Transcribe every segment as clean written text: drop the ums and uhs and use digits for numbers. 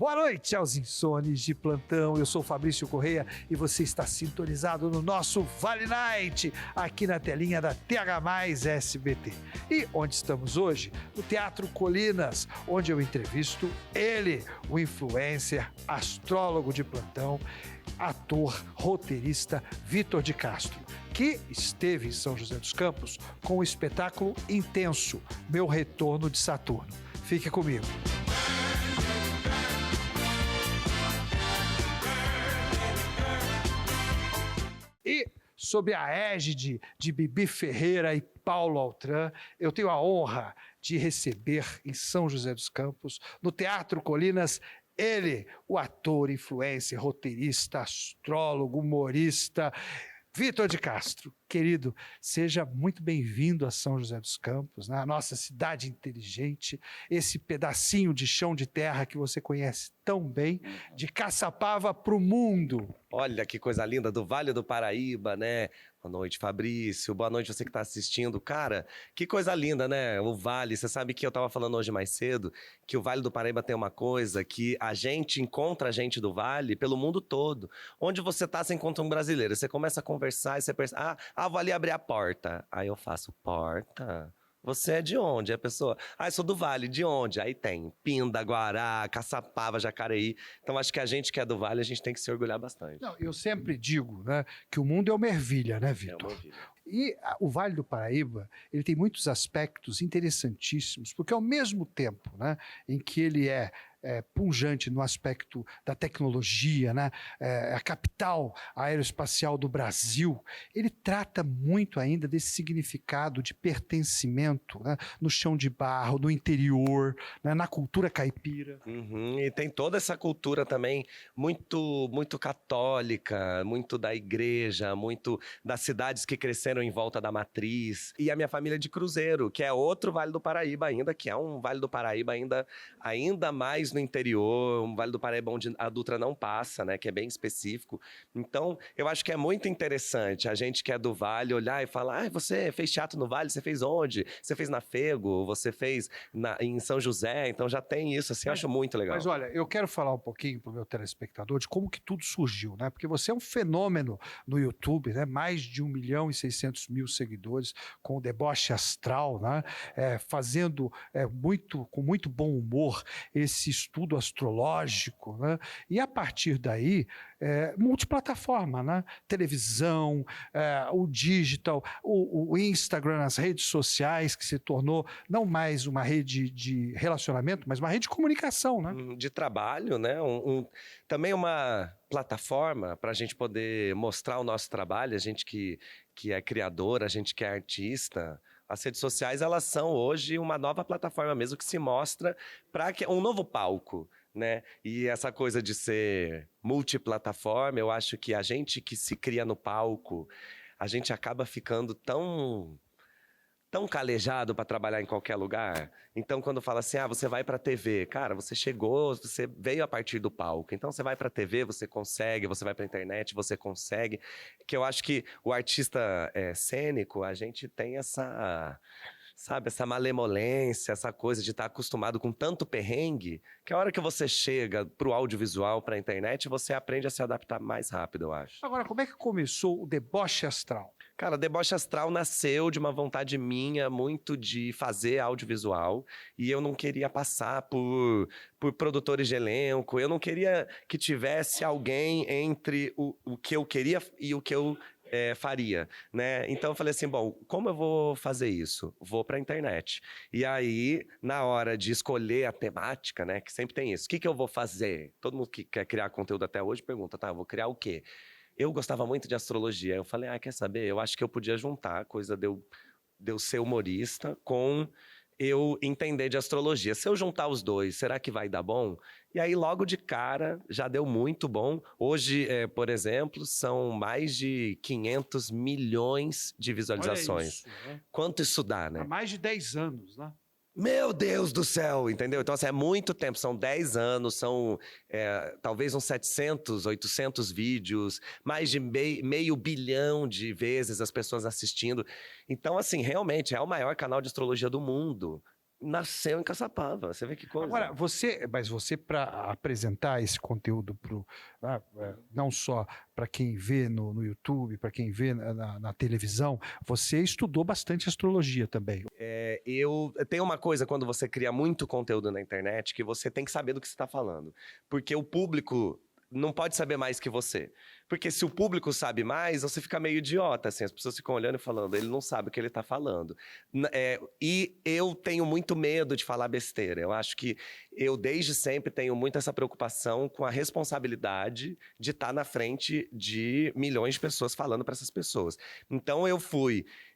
Boa noite aos insones de plantão, eu sou Fabrício Correia e você está sintonizado no nosso Vale Night, aqui na telinha da TH+ SBT. E onde estamos hoje? No Teatro Colinas, onde eu entrevisto ele, o influencer, astrólogo de plantão, ator, roteirista Vitor de Castro, que esteve em São José dos Campos com o espetáculo Intenso, Meu Retorno de Saturno. Fique comigo. E, sob a égide de Bibi Ferreira e Paulo Altran, eu tenho a honra de receber em São José dos Campos, no Teatro Colinas, ele, o ator, influencer, roteirista, astrólogo, humorista, Vitor de Castro. Querido, seja muito bem-vindo a São José dos Campos, né? A nossa cidade inteligente, esse pedacinho de chão de terra que você conhece tão bem, de Caçapava para o mundo. Olha que coisa linda, do Vale do Paraíba, né? Boa noite, Fabrício. Boa noite você que está assistindo. Cara, que coisa linda, né? O Vale, você sabe que eu estava falando hoje mais cedo, que o Vale do Paraíba tem uma coisa, que a gente encontra a gente do Vale pelo mundo todo. Onde você está, você encontra um brasileiro. Você começa a conversar e você pensa, vou ali abrir a porta. Aí eu faço, porta? Você é de onde? A pessoa, eu sou do Vale, de onde? Aí tem Pindaguará, Caçapava, Jacareí. Então acho que a gente que é do Vale, a gente tem que se orgulhar bastante. Não, eu sempre digo, né, que o mundo é uma ervilha, né, Vitor? É uma ervilha. E o Vale do Paraíba, ele tem muitos aspectos interessantíssimos, porque ao mesmo tempo, né, em que ele é pujante no aspecto da tecnologia, né, a capital aeroespacial do Brasil, ele trata muito ainda desse significado de pertencimento, né, no chão de barro, no interior, né, na cultura caipira. E tem toda essa cultura também muito, muito católica, muito da igreja, muito das cidades que cresceram em volta da matriz. E a minha família de Cruzeiro, que é outro Vale do Paraíba ainda, que é um Vale do Paraíba ainda mais no interior, um Vale do Paraíba onde a Dutra não passa, né, que é bem específico. Então, eu acho que é muito interessante a gente que é do Vale olhar e falar, você fez teatro no Vale, você fez onde? Você fez na Fego, você fez em São José, então já tem isso, assim, eu acho muito legal. Mas olha, eu quero falar um pouquinho pro meu telespectador de como que tudo surgiu, né, porque você é um fenômeno no YouTube, né, mais de 1.600.000 seguidores, com o deboche astral, né, fazendo com muito bom humor esse estudo astrológico, né? E a partir daí, multiplataforma, né? Televisão, o digital, o Instagram, as redes sociais, que se tornou não mais uma rede de relacionamento, mas uma rede de comunicação, né? De trabalho, né? Também uma plataforma para a gente poder mostrar o nosso trabalho, a gente que é criador, a gente que é artista. As redes sociais, elas são hoje uma nova plataforma mesmo que se mostra para um novo palco, né? E essa coisa de ser multiplataforma, eu acho que a gente que se cria no palco, a gente acaba ficando tão calejado para trabalhar em qualquer lugar. Então, quando fala assim, você vai para a TV, cara, você chegou, você veio a partir do palco. Então, você vai para a TV, você consegue, você vai para a internet, você consegue. Que eu acho que o artista cênico, a gente tem essa malemolência, essa coisa de estar acostumado com tanto perrengue, que a hora que você chega pro audiovisual, pra internet, você aprende a se adaptar mais rápido, eu acho. Agora, como é que começou o deboche astral? Cara, Deboche Astral nasceu de uma vontade minha muito de fazer audiovisual e eu não queria passar por produtores de elenco, eu não queria que tivesse alguém entre o que eu queria e o que eu faria, né? Então eu falei assim, bom, como eu vou fazer isso? Vou pra internet. E aí, na hora de escolher a temática, né, que sempre tem isso, o que eu vou fazer? Todo mundo que quer criar conteúdo até hoje pergunta, eu vou criar o quê? Eu gostava muito de astrologia. Eu falei, quer saber? Eu acho que eu podia juntar a coisa de eu ser humorista com eu entender de astrologia. Se eu juntar os dois, será que vai dar bom? E aí, logo de cara, já deu muito bom. Hoje, por exemplo, são mais de 500 milhões de visualizações. Olha isso, né? Quanto isso dá, né? Há mais de 10 anos, né? Meu Deus do céu, entendeu? Então, assim, é muito tempo, são 10 anos, são talvez uns 700, 800 vídeos, mais de meio bilhão de vezes as pessoas assistindo. Então, assim, realmente é o maior canal de astrologia do mundo. Nasceu em Caçapava, você vê que coisa. Agora, mas você para apresentar esse conteúdo não só para quem vê no YouTube, para quem vê na televisão, você estudou bastante astrologia também. Eu tenho uma coisa quando você cria muito conteúdo na internet que você tem que saber do que você está falando. Porque o público não pode saber mais que você. Porque se o público sabe mais, você fica meio idiota, assim. As pessoas ficam olhando e falando, ele não sabe o que ele está falando. E eu tenho muito medo de falar besteira. Eu acho que eu, desde sempre, tenho muito essa preocupação com a responsabilidade de estar na frente de milhões de pessoas falando para essas pessoas. Então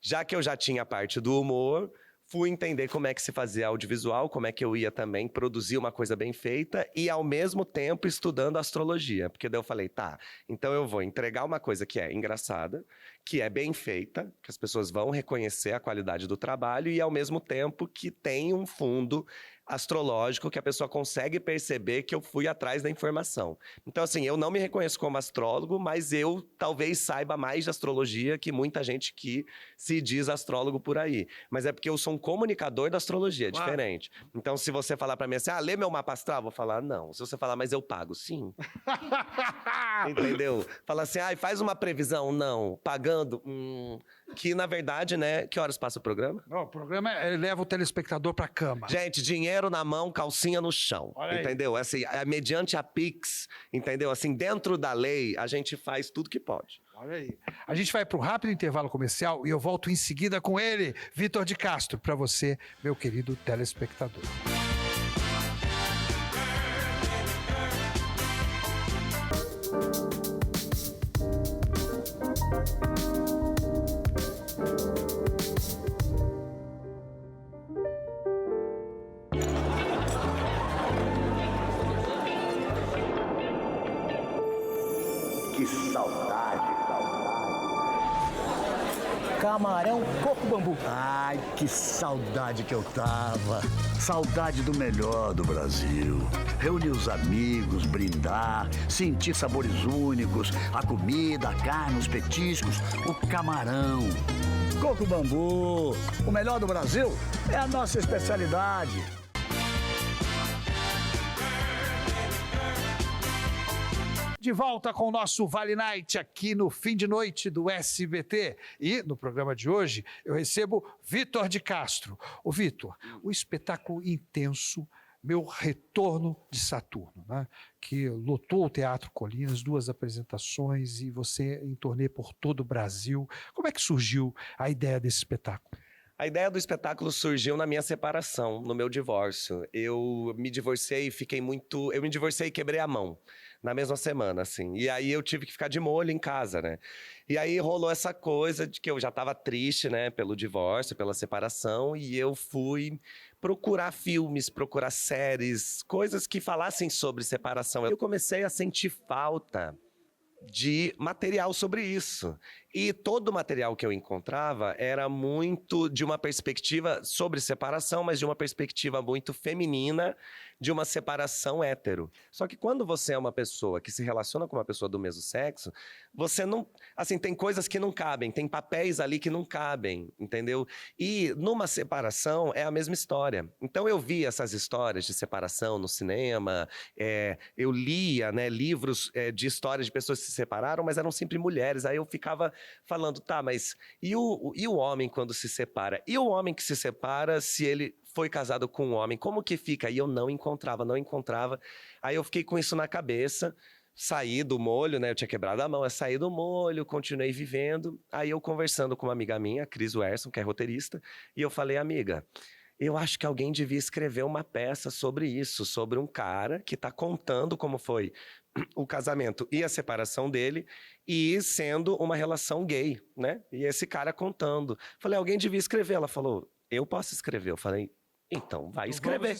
já que eu já tinha a parte do humor, fui entender como é que se fazia audiovisual, como é que eu ia também produzir uma coisa bem feita e, ao mesmo tempo, estudando astrologia. Porque daí eu falei, tá, então eu vou entregar uma coisa que é engraçada, que é bem feita, que as pessoas vão reconhecer a qualidade do trabalho e, ao mesmo tempo, que tem um fundo astrológico que a pessoa consegue perceber que eu fui atrás da informação. Então, assim, eu não me reconheço como astrólogo, mas eu talvez saiba mais de astrologia que muita gente que se diz astrólogo por aí. Mas é porque eu sou um comunicador da astrologia, diferente. Então, se você falar pra mim assim, lê meu mapa astral, eu vou falar, não. Se você falar, mas eu pago, sim. Entendeu? Fala assim, faz uma previsão, não. Pagando, que na verdade, né, que horas passa o programa? Não, o programa leva o telespectador pra cama. Gente, dinheiro na mão, calcinha no chão, entendeu? Assim, mediante a Pix, entendeu? Assim, dentro da lei, a gente faz tudo que pode. Olha aí. A gente vai para um rápido intervalo comercial e eu volto em seguida com ele, Vitor de Castro, para você, meu querido telespectador. Que saudade. Camarão coco bambu. Ai, que saudade que eu tava. Saudade do melhor do Brasil. Reunir os amigos, brindar, sentir sabores únicos, a comida, a carne, os petiscos, o camarão. Coco bambu. O melhor do Brasil é a nossa especialidade. De volta com o nosso Vale Night aqui no Fim de Noite do SBT. E no programa de hoje eu recebo Vitor de Castro. Ô Vitor, o espetáculo intenso, Meu Retorno de Saturno, né? Que lotou o Teatro Colinas, 2 apresentações e você em turnê por todo o Brasil. Como é que surgiu a ideia desse espetáculo? A ideia do espetáculo surgiu na minha separação, no meu divórcio. Eu me divorciei e quebrei a mão na mesma semana, assim. E aí eu tive que ficar de molho em casa, né? E aí rolou essa coisa de que eu já estava triste, né, pelo divórcio, pela separação, e eu fui procurar filmes, procurar séries, coisas que falassem sobre separação. Eu comecei a sentir falta de material sobre isso. E todo o material que eu encontrava era muito de uma perspectiva sobre separação, mas de uma perspectiva muito feminina, de uma separação hétero. Só que quando você é uma pessoa que se relaciona com uma pessoa do mesmo sexo, você não... Assim, tem coisas que não cabem, tem papéis ali que não cabem, entendeu? E numa separação é a mesma história. Então eu via essas histórias de separação no cinema, eu lia, né, livros de histórias de pessoas que se separaram, mas eram sempre mulheres. Aí eu ficava falando, tá, mas e o homem quando se separa? E o homem que se separa, se ele foi casado com um homem, como que fica? E eu não encontrava. Aí eu fiquei com isso na cabeça, saí do molho, né? Eu tinha quebrado a mão, eu saí do molho, continuei vivendo. Aí eu conversando com uma amiga minha, a Cris Werson, que é roteirista, e eu falei, amiga, eu acho que alguém devia escrever uma peça sobre isso, sobre um cara que tá contando como foi o casamento e a separação dele, e sendo uma relação gay, né? E esse cara contando. Falei, alguém devia escrever. Ela falou, eu posso escrever. Eu falei, então vai escrever.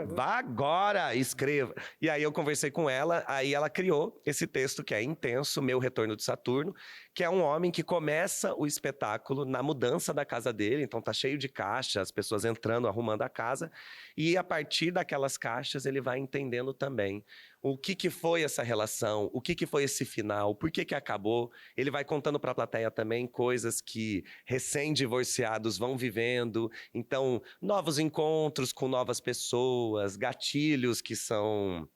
Vá agora, escreva. E aí eu conversei com ela, aí ela criou esse texto que é intenso, Meu Retorno de Saturno, que é um homem que começa o espetáculo na mudança da casa dele, então tá cheio de caixas, as pessoas entrando, arrumando a casa, e a partir daquelas caixas ele vai entendendo também o que foi essa relação, o que foi esse final, por que acabou. Ele vai contando para a plateia também coisas que recém-divorciados vão vivendo. Então, novos encontros com novas pessoas, gatilhos que são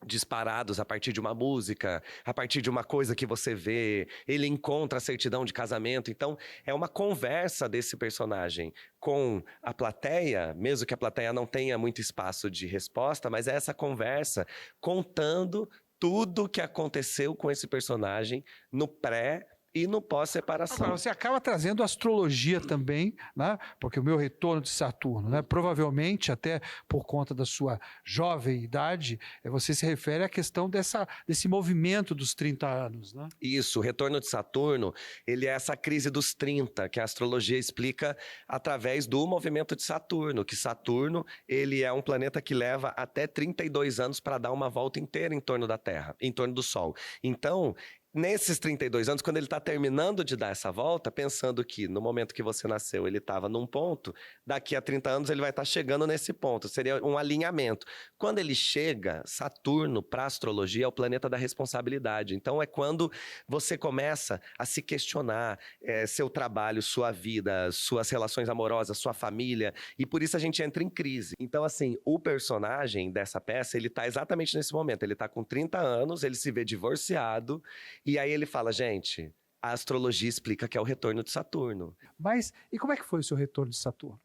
disparados a partir de uma música, a partir de uma coisa que você vê, ele encontra a certidão de casamento. Então, é uma conversa desse personagem com a plateia, mesmo que a plateia não tenha muito espaço de resposta, mas é essa conversa contando tudo que aconteceu com esse personagem no pré e no pós-separação. Agora, você acaba trazendo astrologia também, né? Porque o meu retorno de Saturno, né? Provavelmente, até por conta da sua jovem idade, você se refere à questão desse movimento dos 30 anos, né? Isso, o retorno de Saturno, ele é essa crise dos 30, que a astrologia explica através do movimento de Saturno, que Saturno, ele é um planeta que leva até 32 anos para dar uma volta inteira em torno da Terra, em torno do Sol. Então, nesses 32 anos, quando ele está terminando de dar essa volta, pensando que no momento que você nasceu ele estava num ponto, daqui a 30 anos ele vai estar chegando nesse ponto, seria um alinhamento. Quando ele chega, Saturno, para a astrologia, é o planeta da responsabilidade. Então é quando você começa a se questionar seu trabalho, sua vida, suas relações amorosas, sua família, e por isso a gente entra em crise. Então assim, o personagem dessa peça, ele está exatamente nesse momento, ele está com 30 anos, ele se vê divorciado, e aí ele fala, gente, a astrologia explica que é o retorno de Saturno. Mas, e como é que foi o seu retorno de Saturno?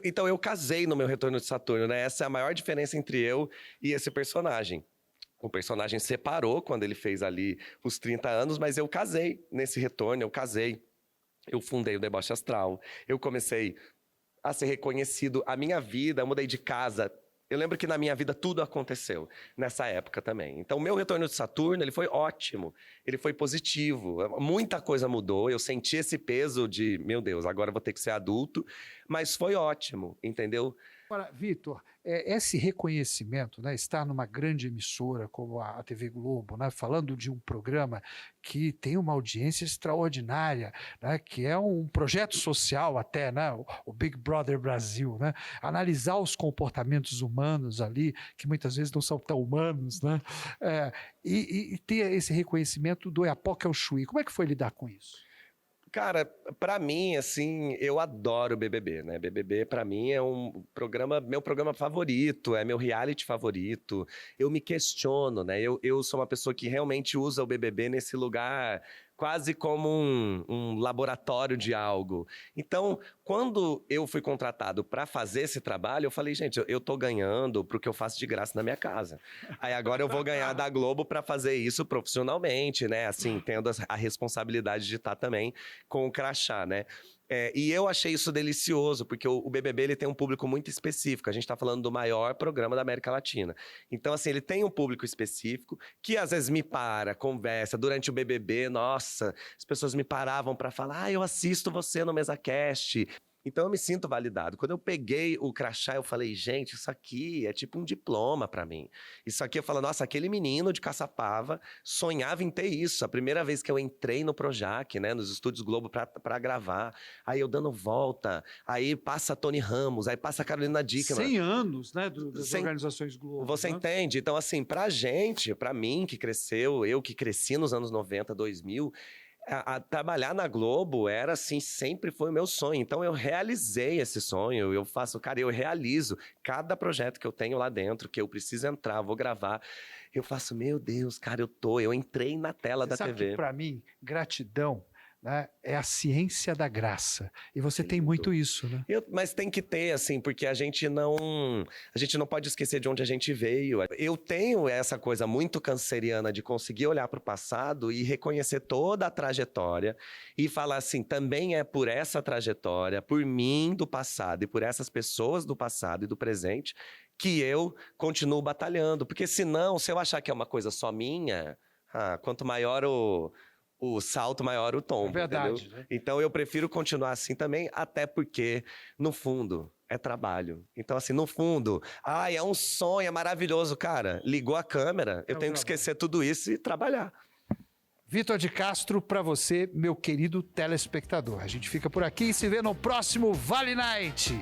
Então, eu casei no meu retorno de Saturno, né? Essa é a maior diferença entre eu e esse personagem. O personagem separou quando ele fez ali os 30 anos, mas eu casei nesse retorno, eu fundei o Deboche Astral, eu comecei a ser reconhecido, a minha vida, eu mudei de casa. Eu lembro que na minha vida tudo aconteceu nessa época também. Então, o meu retorno de Saturno, ele foi ótimo, ele foi positivo, muita coisa mudou, eu senti esse peso de, meu Deus, agora eu vou ter que ser adulto, mas foi ótimo, entendeu? Agora, Vitor, esse reconhecimento, né, estar numa grande emissora como a TV Globo, né, falando de um programa que tem uma audiência extraordinária, né, que é um projeto social até, né, o Big Brother Brasil, né, analisar os comportamentos humanos ali, que muitas vezes não são tão humanos, né, e ter esse reconhecimento do Oiapoque ao Chuí. Como é que foi lidar com isso? Cara, pra mim, assim, eu adoro BBB, né? BBB, pra mim, é meu programa favorito, é meu reality favorito. Eu me questiono, né? Eu sou uma pessoa que realmente usa o BBB nesse lugar quase como um laboratório de algo. Então, quando eu fui contratado para fazer esse trabalho, eu falei, gente, eu tô ganhando pro que eu faço de graça na minha casa. Aí agora eu vou ganhar da Globo para fazer isso profissionalmente, né? Assim, tendo a responsabilidade de estar também com o crachá, né? E eu achei isso delicioso, porque o BBB ele tem um público muito específico. A gente está falando do maior programa da América Latina. Então, assim, ele tem um público específico que às vezes me conversa. Durante o BBB, nossa, as pessoas me paravam para falar, eu assisto você no MesaCast. Então eu me sinto validado. Quando eu peguei o crachá, eu falei, gente, isso aqui é tipo um diploma pra mim. Isso aqui eu falo, nossa, aquele menino de Caçapava sonhava em ter isso. A primeira vez que eu entrei no Projac, né, nos Estúdios Globo pra gravar, aí eu dando volta, aí passa Tony Ramos, aí passa Carolina Dickmann. 100 anos, né, das organizações Globo. Você né? entende? Então, assim, pra gente, pra mim que cresceu, eu que cresci nos anos 90, 2000... trabalhar na Globo era assim, sempre foi o meu sonho. Então eu realizei esse sonho, eu realizo cada projeto que eu tenho lá dentro, que eu preciso entrar, vou gravar. Eu faço, meu Deus, cara, eu entrei na tela da sabe TV. Que para mim, gratidão, né, é a ciência da graça. E você tem Lindo. muito isso, né? Mas tem que ter, assim, porque a gente não pode esquecer de onde a gente veio. Eu tenho essa coisa muito canceriana de conseguir olhar para o passado e reconhecer toda a trajetória e falar assim, também é por essa trajetória, por mim do passado e por essas pessoas do passado e do presente que eu continuo batalhando. Porque senão, se eu achar que é uma coisa só minha, quanto maior o salto, maior o tombo. É verdade, entendeu? Né? Então eu prefiro continuar assim também, até porque, no fundo, é trabalho. Então, assim, no fundo, é um sonho, é maravilhoso. Cara, ligou a câmera, eu tenho que esquecer tudo isso e trabalhar. Vitor de Castro, para você, meu querido telespectador. A gente fica por aqui e se vê no próximo Vale Night.